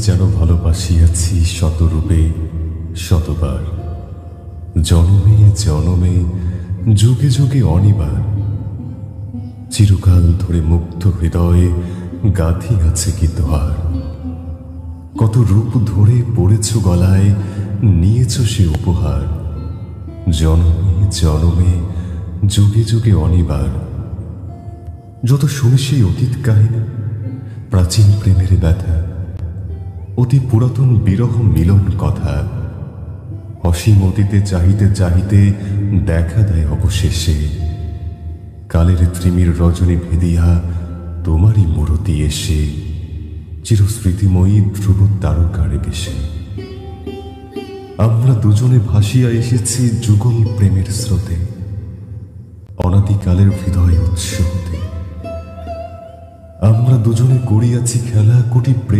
যেন ভালোবাসিয়াছি শতরূপে শতবার, জনমে জনমে যুগে যুগে অনিবার। চিরকাল ধরে মুগ্ধ হৃদয়ে গাঁথিয়াছে কি তোহার। কত রূপ ধরে পড়েছ গলায়, নিয়েছ সে উপহার। জনমে জনমে যুগে যুগে অনিবার। যত শুনি সেই অতীত কাহিনী, প্রাচীন প্রেমের ব্যথা, অতি পুরাতন বিরহ মিলন কথা, অসীম অতীতে চাহিতে চাহিতে দেখা দেয় অবশেষে কালের ত্রিমির রজনী ভেদিয়া তোমারই মূরতি এসে চিরস্মৃতিময়ী ধ্রুব তারকারে বেশে। আমরা দুজনে ভাসিয়া এসেছি যুগল প্রেমের স্রোতে, অনাদিকালের হৃদয় উৎস হতে। আমরা দুজনে করিয়াছি খেলা কোটি প্রেম